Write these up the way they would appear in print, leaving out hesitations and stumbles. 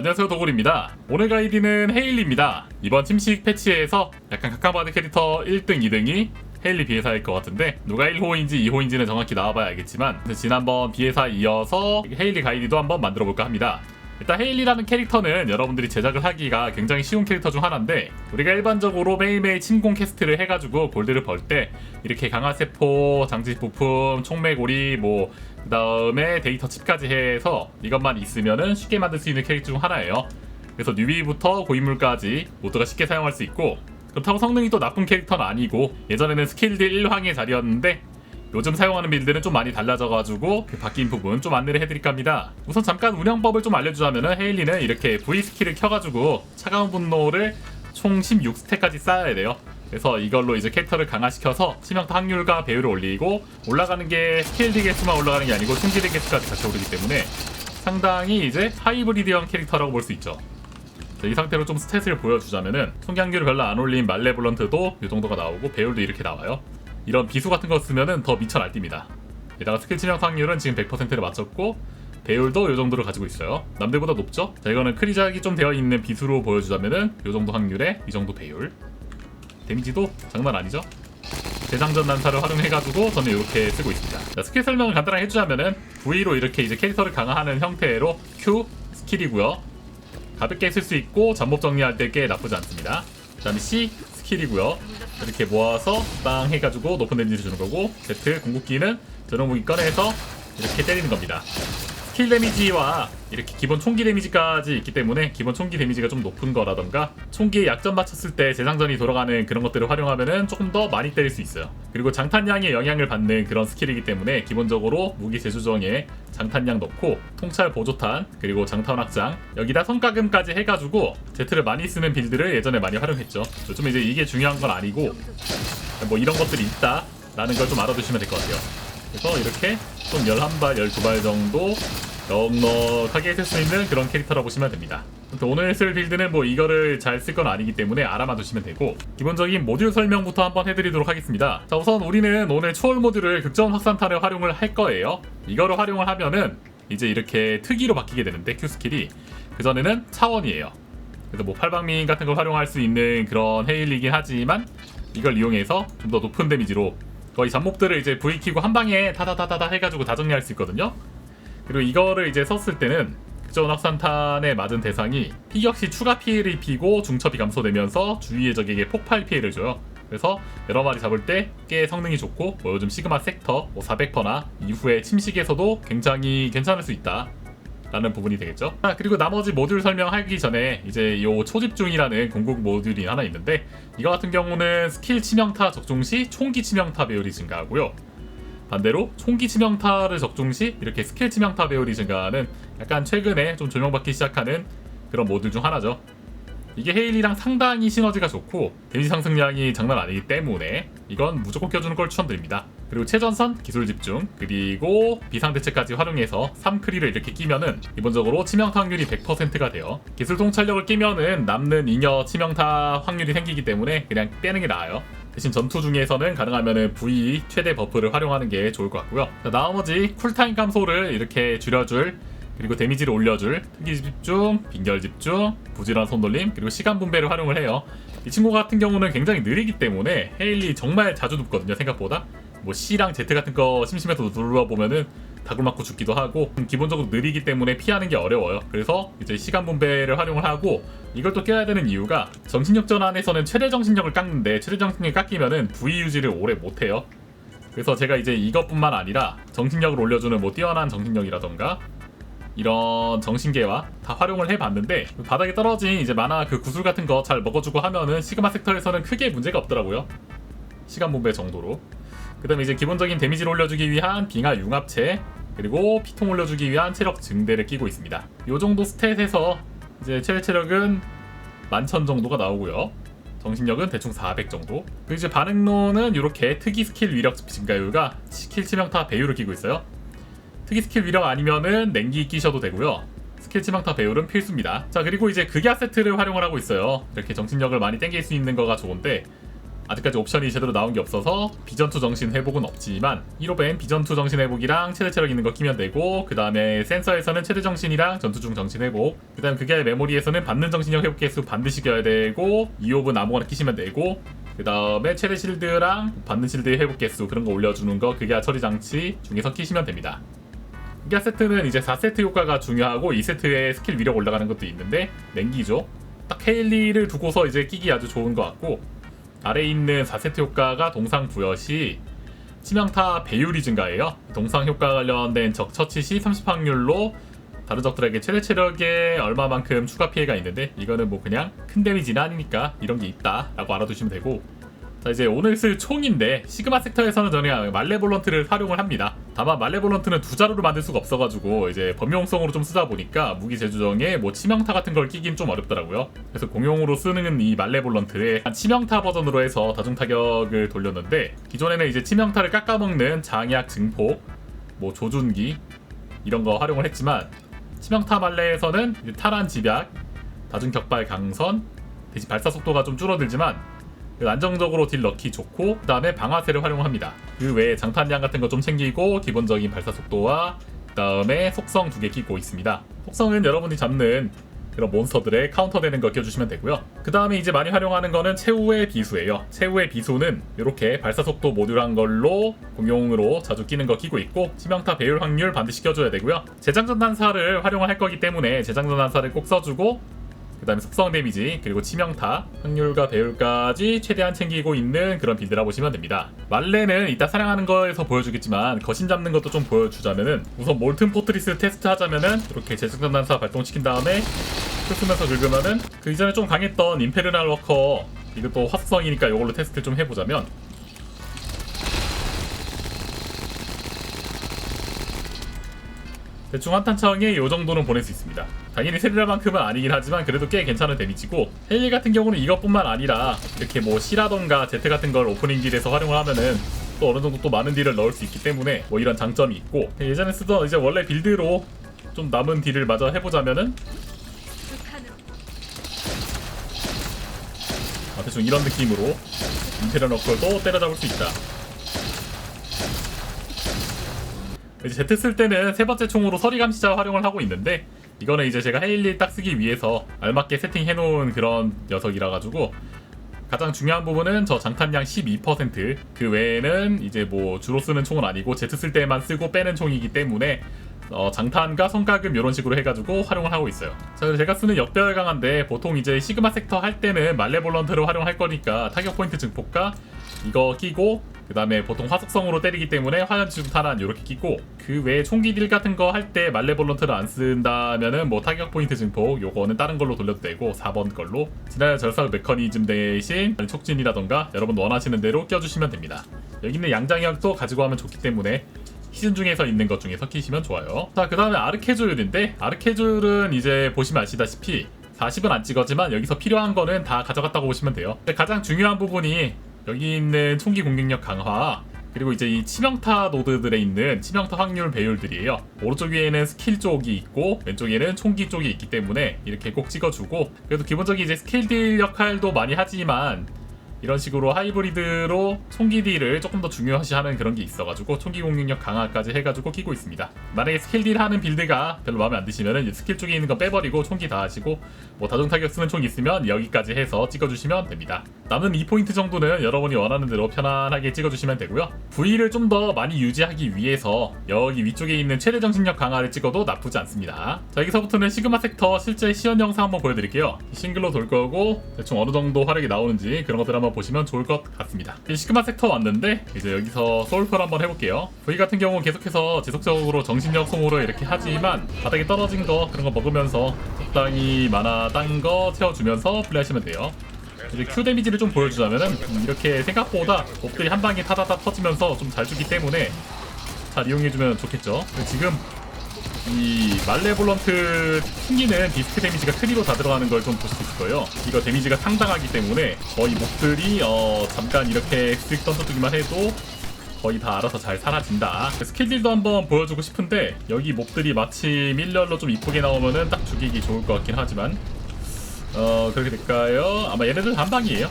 안녕하세요, 도굴입니다. 오늘 가이드는 헤일리입니다. 이번 침식 패치에서 약간 각광받은 캐릭터 1등, 2등이 헤일리 비에사일 것 같은데 누가 1호인지 2호인지는 정확히 나와봐야 알겠지만 지난번 비에사 이어서 헤일리 가이드도 한번 만들어볼까 합니다. 일단 헤일리라는 캐릭터는 여러분들이 제작을 하기가 굉장히 쉬운 캐릭터 중 하나인데, 우리가 일반적으로 매일매일 침공 캐스트를 해가지고 골드를 벌 때 이렇게 강화세포, 장치 부품, 총매고리 그 다음에 데이터 칩까지 해서 이것만 있으면은 쉽게 만들 수 있는 캐릭터 중 하나예요. 그래서 뉴비부터 고인물까지 모두가 쉽게 사용할 수 있고, 그렇다고 성능이 또 나쁜 캐릭터는 아니고, 예전에는 스킬드 1황의 자리였는데 요즘 사용하는 빌드는 좀 많이 달라져가지고 그 바뀐 부분 좀 안내를 해드릴까 합니다. 우선 잠깐 운영법을 좀 알려주자면은, 헤일리는 이렇게 V 스킬을 켜가지고 차가운 분노를 총 16스택까지 쌓아야 돼요. 그래서 이걸로 이제 캐릭터를 강화시켜서 치명타 확률과 배율을 올리고, 올라가는 게 스킬드 개수만 올라가는 게 아니고 총기대 개수까지 같이 오르기 때문에 상당히 이제 하이브리드형 캐릭터라고 볼 수 있죠. 이 상태로 좀 스탯을 보여주자면은, 총기 확률을 별로 안 올린 말레볼런트도 이 정도가 나오고 배율도 이렇게 나와요. 이런 비수 같은 거 쓰면은 더 미쳐 날뛰입니다. 게다가 스킬 치명 확률은 지금 100%를 맞췄고 배율도 이 정도를 가지고 있어요. 남들보다 높죠? 자, 이거는 크리작이 좀 되어 있는 비수로 보여주자면은 이 정도 확률에 이 정도 배율. 데미지도 장난 아니죠? 대장전 난사를 활용해가지고 저는 이렇게 쓰고 있습니다. 자, 스킬 설명을 간단하게 해주자면은, V로 이렇게 이제 캐릭터를 강화하는 형태로 Q 스킬이고요. 가볍게 쓸 수 있고 잠복 정리할 때 꽤 나쁘지 않습니다. 그 다음에 C 스킬이고요. 이렇게 모아서 빵 해가지고 높은 데미지를 주는 거고, Z 궁극기는 전용 무기 꺼내서 이렇게 때리는 겁니다. 스킬 데미지와 이렇게 기본 총기 데미지까지 있기 때문에 기본 총기 데미지가 좀 높은 거라던가, 총기에 약점 맞췄을 때 재장전이 돌아가는 그런 것들을 활용하면은 조금 더 많이 때릴 수 있어요. 그리고 장탄량의 영향을 받는 그런 스킬이기 때문에 기본적으로 무기 제조정에 장탄량 넣고 통찰 보조탄 그리고 장탄 확장, 여기다 성과금까지 해가지고 Z를 많이 쓰는 빌드를 예전에 많이 활용했죠. 요즘 이제 이게 중요한 건 아니고 뭐 이런 것들이 있다 라는 걸 좀 알아두시면 될 것 같아요. 그래서 이렇게 총 11발, 12발 정도 넉넉하게 쓸 수 있는 그런 캐릭터라고 보시면 됩니다. 오늘 쓸 빌드는 뭐 이거를 잘 쓸 건 아니기 때문에 알아만 두시면 되고, 기본적인 모듈 설명부터 한번 해드리도록 하겠습니다. 자, 우선 우리는 오늘 초월 모듈을 극전 확산탄을 활용을 할 거예요. 이거를 활용을 하면은 이제 이렇게 특이로 바뀌게 되는데, Q 스킬이 그전에는 차원이에요. 그래서 뭐 팔방민 같은 걸 활용할 수 있는 그런 헤일리긴 하지만, 이걸 이용해서 좀 더 높은 데미지로 거의 잡몹들을 이제 V 키고 한 방에 타다다다다 해가지고 다 정리할 수 있거든요. 그리고 이거를 이제 썼을 때는 극전 확산탄에 맞은 대상이 피격시 추가 피해를 입히고 중첩이 감소되면서 주위의 적에게 폭발 피해를 줘요. 그래서 여러 마리 잡을 때 꽤 성능이 좋고, 뭐 요즘 시그마 섹터 400%나 이후에 침식에서도 굉장히 괜찮을 수 있다 라는 부분이 되겠죠. 그리고 나머지 모듈 설명하기 전에 이제 요 초집중이라는 궁극 모듈이 하나 있는데, 이거 같은 경우는 스킬 치명타 적중 시 총기 치명타 배율이 증가하고요. 반대로 총기 치명타를 적중 시 이렇게 스킬 치명타 배율이 증가하는 약간 최근에 좀 조명받기 시작하는 그런 모듈 중 하나죠. 이게 헤일리랑 상당히 시너지가 좋고 데미지 상승량이 장난 아니기 때문에 이건 무조건 껴주는 걸 추천드립니다. 그리고 최전선 기술 집중 그리고 비상대책까지 활용해서 3크리를 이렇게 끼면은 기본적으로 치명타 확률이 100%가 돼요. 기술 통찰력을 끼면은 남는 잉여 치명타 확률이 생기기 때문에 그냥 빼는 게 나아요. 대신 전투 중에서는 가능하면은 V 최대 버프를 활용하는 게 좋을 것 같고요. 자, 나머지 쿨타임 감소를 이렇게 줄여줄, 그리고 데미지를 올려줄 특기 집중, 빈결 집중, 부지런한 손돌림, 그리고 시간 분배를 활용을 해요. 이 친구 같은 경우는 굉장히 느리기 때문에 헤일리 정말 자주 눕거든요. 생각보다 뭐 C랑 Z 같은 거 심심해서 눌러보면은 다굴 맞고 죽기도 하고, 기본적으로 느리기 때문에 피하는 게 어려워요. 그래서 이제 시간 분배를 활용을 하고, 이걸 또 껴야 되는 이유가 정신력 전환에서는 최대 정신력을 깎는데 최대 정신력을 깎이면은 V 유지를 오래 못해요. 그래서 제가 이제 이것뿐만 아니라 정신력을 올려주는 뭐 뛰어난 정신력이라던가 이런 정신계와 다 활용을 해봤는데, 바닥에 떨어진 이제 만화 그 구슬 같은 거 잘 먹어주고 하면은 시그마 섹터에서는 크게 문제가 없더라고요. 시간 분배 정도로. 그 다음에 이제 기본적인 데미지를 올려주기 위한 빙하 융합체, 그리고 피통 올려주기 위한 체력 증대를 끼고 있습니다. 요 정도 스탯에서 이제 최대 체력은 11,000 정도가 나오고요. 정신력은 대충 400 정도. 그리고 이제 반응로는 이렇게 특이 스킬 위력 증가율과 스킬 치명타 배율을 끼고 있어요. 특이 스킬 위력 아니면은 냉기 끼셔도 되고요. 스킬 치명타 배율은 필수입니다. 자, 그리고 이제 극야 세트를 활용을 하고 있어요. 이렇게 정신력을 많이 땡길 수 있는 거가 좋은데, 아직까지 옵션이 제대로 나온 게 없어서 비전2 정신 회복은 없지만 1호벤 비전2 정신 회복이랑 최대 체력 있는 거 키면 되고, 그 다음에 센서에서는 최대 정신이랑 전투 중 정신 회복, 그 다음에 그게 메모리에서는 받는 정신력 회복 개수 반드시 껴야 되고 2호분 아무거나 끼시면 되고, 그 다음에 최대 실드랑 받는 실드의 회복 개수 그런 거 올려주는 거 그게 처리 장치 중에서 끼시면 됩니다. 기가 세트는 이제 4세트 효과가 중요하고 2세트에 스킬 위력 올라가는 것도 있는데 냉기죠. 딱 헤일리를 두고서 이제 끼기 아주 좋은 것 같고, 아래에 있는 4세트 효과가 동상 부여 시 치명타 배율이 증가해요. 동상 효과 관련된 적 처치 시 30 확률로 다른 적들에게 최대 체력에 얼마만큼 추가 피해가 있는데, 이거는 뭐 그냥 큰 데미지는 아니니까 이런 게 있다 라고 알아두시면 되고, 자 이제 오늘 쓸 총인데 시그마 섹터에서는 저는 말레볼런트를 활용을 합니다. 다만 말레볼런트는 두 자루로 만들 수가 없어가지고 이제 범용성으로 좀 쓰다 보니까 무기 재조정에 뭐 치명타 같은 걸 끼긴 좀 어렵더라고요. 그래서 공용으로 쓰는 이 말레볼런트에 치명타 버전으로 해서 다중 타격을 돌렸는데, 기존에는 이제 치명타를 깎아먹는 장약 증폭, 뭐 조준기 이런 거 활용을 했지만, 치명타 말레에서는 이제 탈환 집약, 다중 격발 강선, 대신 발사 속도가 좀 줄어들지만 안정적으로 딜 넣기 좋고, 그 다음에 방아쇠를 활용합니다. 그 외에 장탄량 같은 거 좀 챙기고 기본적인 발사 속도와 그 다음에 속성 2개 끼고 있습니다. 속성은 여러분이 잡는 그런 몬스터들에 카운터되는 거 껴주시면 되고요. 그 다음에 이제 많이 활용하는 거는 최후의 비수예요. 최후의 비수는 이렇게 발사 속도 모듈한 걸로 공용으로 자주 끼는 거 끼고 있고, 치명타 배율 확률 반드시 껴줘야 되고요. 재장전 난사를 활용을 할 거기 때문에 재장전 난사를 꼭 써주고, 그 다음에 속성 데미지 그리고 치명타 확률과 배율까지 최대한 챙기고 있는 그런 빌드라 보시면 됩니다. 말레는 이따 사냥하는 거에서 보여주겠지만 거신 잡는 것도 좀 보여주자면은, 우선 몰튼 포트리스 테스트 하자면은 이렇게 재장전 난사 발동시킨 다음에 풀 쓰면서 긁으면은 그 이전에 좀 강했던 임페르날 워커, 이것도 화수성이니까 이걸로 테스트 좀 해보자면, 대충 한탄창에 이 정도는 보낼 수 있습니다. 당연히 세리라만큼은 아니긴 하지만 그래도 꽤 괜찮은 데미지고, 헬리 같은 경우는 이것뿐만 아니라 이렇게 뭐 C라던가 Z 같은 걸 오프닝 딜에서 활용을 하면은 또 어느 정도 또 많은 딜을 넣을 수 있기 때문에 뭐 이런 장점이 있고, 예전에 쓰던 이제 원래 빌드로 좀 남은 딜을 마저 해보자면은 대충 이런 느낌으로 임페리얼 너클도 때려잡을 수 있다. 이제 Z 쓸 때는 세 번째 총으로 서리 감시자 활용을 하고 있는데, 이거는 이제 제가 헤일리 딱 쓰기 위해서 알맞게 세팅해 놓은 그런 녀석이라 가지고, 가장 중요한 부분은 저 장탄량 12%, 그 외에는 이제 뭐 주로 쓰는 총은 아니고 Z 쓸 때만 쓰고 빼는 총이기 때문에 장탄과 성과금 이런 식으로 해가지고 활용을 하고 있어요. 자, 그래서 제가 쓰는 역별 강화인데, 보통 이제 시그마 섹터 할 때는 말레볼런트로 활용할 거니까 타격 포인트 증폭과 이거 끼고, 그 다음에 보통 화속성으로 때리기 때문에 화염지중 탄환 이렇게 끼고, 그 외에 총기 딜 같은 거 할 때 말레볼런트를 안 쓴다면은 뭐 타격 포인트 증폭 요거는 다른 걸로 돌려도 되고 4번 걸로 진화의 절삭 메커니즘 대신 촉진이라던가 여러분 원하시는 대로 껴주시면 됩니다. 여기 있는 양장약도 가지고 하면 좋기 때문에 시즌 중에서 있는 것 중에서 끼시면 좋아요. 자, 그 다음에 아르케줄인데, 아르케줄은 이제 보시면 아시다시피 40은 안 찍었지만 여기서 필요한 거는 다 가져갔다고 보시면 돼요. 근데 가장 중요한 부분이 여기 있는 총기 공격력 강화, 그리고 이제 이 치명타 노드들에 있는 치명타 확률 배율들이에요. 오른쪽 위에는 스킬 쪽이 있고 왼쪽에는 총기 쪽이 있기 때문에 이렇게 꼭 찍어주고, 그래도 기본적인 이제 스킬 딜 역할도 많이 하지만 이런 식으로 하이브리드로 총기 딜을 조금 더 중요시하는 그런 게 있어가지고 총기 공격력 강화까지 해가지고 끼고 있습니다. 만약에 스킬 딜 하는 빌드가 별로 마음에 안 드시면은 스킬 쪽에 있는 거 빼버리고 총기 다 하시고, 뭐 다중 타격 쓰는 총 있으면 여기까지 해서 찍어주시면 됩니다. 남은 2포인트 정도는 여러분이 원하는 대로 편안하게 찍어주시면 되고요. V를 좀 더 많이 유지하기 위해서 여기 위쪽에 있는 최대 정신력 강화를 찍어도 나쁘지 않습니다. 자, 여기서부터는 시그마 섹터 실제 시연 영상 한번 보여드릴게요. 싱글로 돌 거고 대충 어느 정도 화력이 나오는지 그런 것들 한번 보시면 좋을 것 같습니다. 시그마 섹터 왔는데 이제 여기서 소울풀 한번 해볼게요. V 같은 경우 계속해서 지속적으로 정신력 소모를 이렇게 하지만 바닥에 떨어진 거 그런 거 먹으면서 적당히 마나 딴 거 채워주면서 플레이하시면 돼요. 이제 Q 데미지를 좀 보여주자면은 이렇게 생각보다 몹들이 한 방에 타다다 터지면서 좀 잘 주기 때문에 잘 이용해주면 좋겠죠. 지금 이 말레볼런트 튕기는 디스크 데미지가 크리로 다 들어가는 걸 좀 볼 수 있을 거예요. 이거 데미지가 상당하기 때문에 거의 몹들이 잠깐 이렇게 쓱 던져주기만 해도 거의 다 알아서 잘 사라진다. 스킬딜도 한번 보여주고 싶은데 여기 몹들이 마침 일렬로 좀 이쁘게 나오면은 딱 죽이기 좋을 것 같긴 하지만 그렇게 될까요? 아마 얘네들 한 방이에요.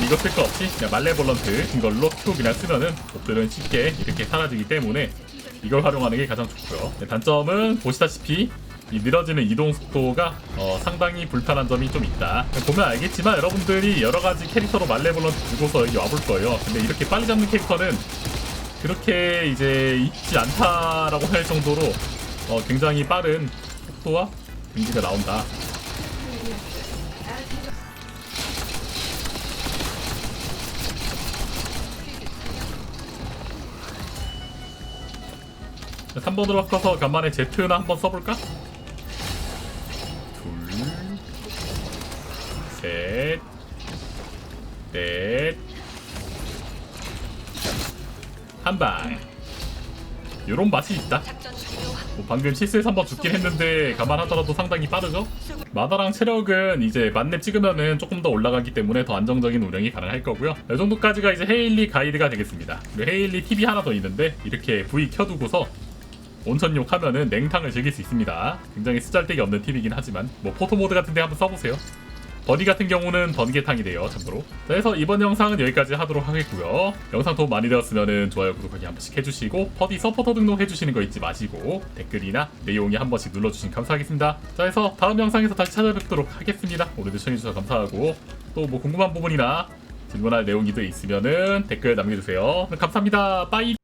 이거 쓸 거 없이 그냥 말레볼런트 이걸로 Q 그냥 쓰면은 몹들은 쉽게 이렇게 사라지기 때문에 이걸 활용하는 게 가장 좋고요. 네, 단점은 보시다시피 이 느려지는 이동 속도가 상당히 불편한 점이 좀 있다. 보면 알겠지만 여러분들이 여러가지 캐릭터로 말레볼런트 들고서 여기 와볼 거예요. 근데 이렇게 빨리 잡는 캐릭터는 그렇게 이제 있지 않다라고 할 정도로 굉장히 빠른 속도와 데미지가 나온다. 자, 3번으로 바꿔서 간만에 Z나 한번 써볼까? 둘, 셋, 넷, 한 방. 요런 맛이 있다. 뭐 방금 실수해서 한번 죽긴 했는데 감안하더라도 상당히 빠르죠? 마다랑 체력은 이제 만렙 찍으면은 조금 더 올라가기 때문에 더 안정적인 운영이 가능할 거고요. 이 정도까지가 이제 헤일리 가이드가 되겠습니다. 그리고 헤일리 팁이 하나 더 있는데 이렇게 V 켜두고서 온천욕 하면은 냉탕을 즐길 수 있습니다. 굉장히 쓰잘데기 없는 팁이긴 하지만 뭐 포토모드 같은데 한번 써보세요. 버니 같은 경우는 번개탕이 돼요, 참고로. 자, 그래서 이번 영상은 여기까지 하도록 하겠고요. 영상 도움 많이 되었으면 좋아요, 구독하기 한 번씩 해주시고 퍼디 서포터 등록해주시는 거 잊지 마시고 댓글이나 내용이 한 번씩 눌러주시면 감사하겠습니다. 자, 그래서 다음 영상에서 다시 찾아뵙도록 하겠습니다. 오늘도 시청해주셔서 감사하고 또 뭐 궁금한 부분이나 질문할 내용이 있으면은 댓글 남겨주세요. 감사합니다. 빠이.